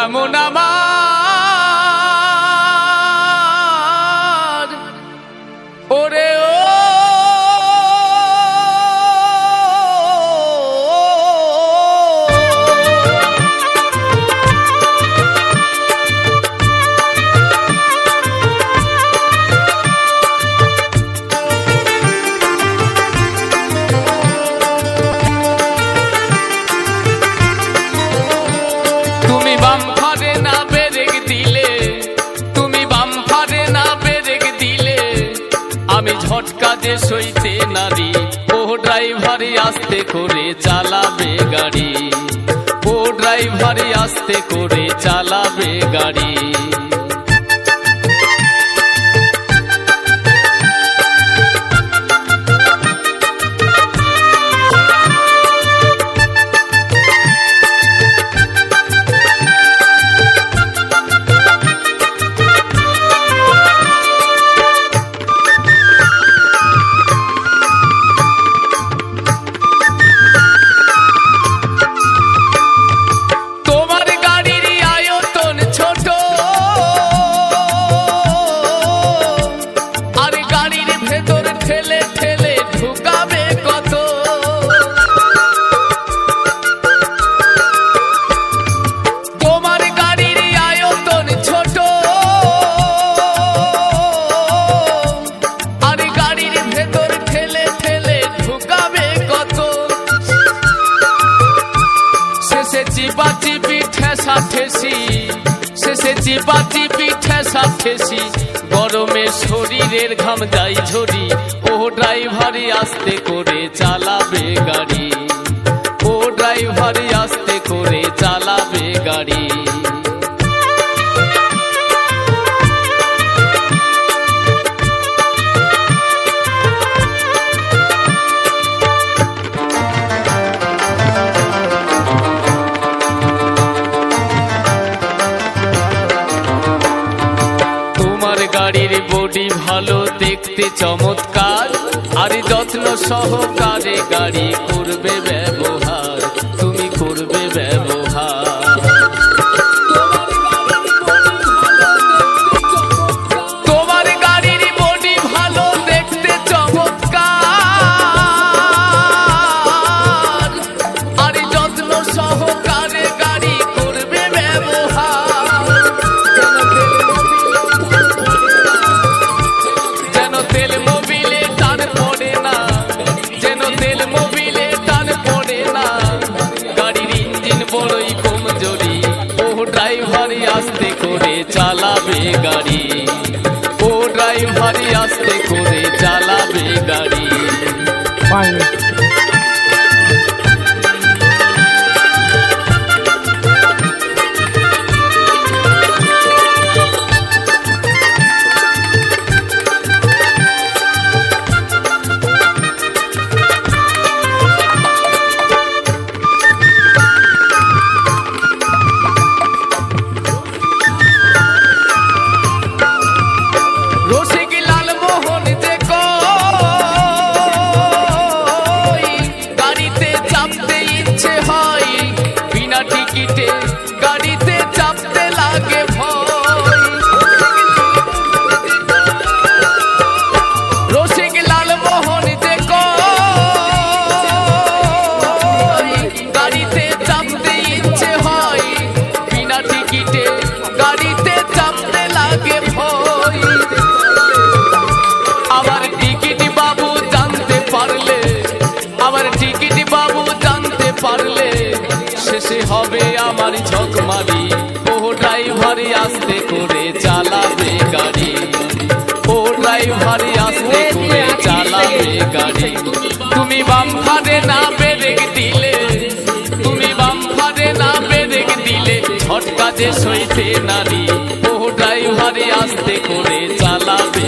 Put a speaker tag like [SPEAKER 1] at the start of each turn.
[SPEAKER 1] এমন আমার ওরে ও আমি ঝটকা যে সইতে নারি ও ড্রাইভারি আস্তে করে চালাবে গাড়ি ও ড্রাইভারি আস্তে করে চালাবে গাড়ি চিপি ঠেসা ঠেসি গরমে শরীরের ঘাম যাই ঝরি ও ড্রাইভারি আস্তে করে চালাবে গাড়ি ও ড্রাইভারি আস্তে করে চালাবে গাড়ি গাড়ির বডি ভালো দেখতে চমৎকার আর যত্ন সহকারে গাড়ি করবে ব্যবহার তুমি করবে ব্যবহার তোমার গাড়ির বডি ভালো দেখতে চমৎকার আর যত্ন সহকারে গাড়ি করবে ব্যবহার আস্তে করে চালাবে গাড়ি ও ড্রাইভারি আস্তে করে চালাবে গাড়ি গাড়িতে চাপতে লাগে ভয় রসিক লালমোহন যে গাড়িতে চাপতে ইচ্ছে হয় বিনা টিকিটে গাড়িতে চাপতে লাগে ভয় আবার টিকিট বাবু জানতে পারলে আবার টিকিট বাবু জানতে পারলে শেষে হবে আমার ঝকমারি ও ড্রাইভারি আস্তে করে চালাবে গাড়ি ও ড্রাইভারি আস্তে করে চালাবে গাড়ি তুমি বাম্পারে না ব্রেক দিলে তুমি বাম্পারে না ব্রেক দিলে ঝটকা যে সইতে নারি ও ড্রাইভারি আস্তে করে চালাবে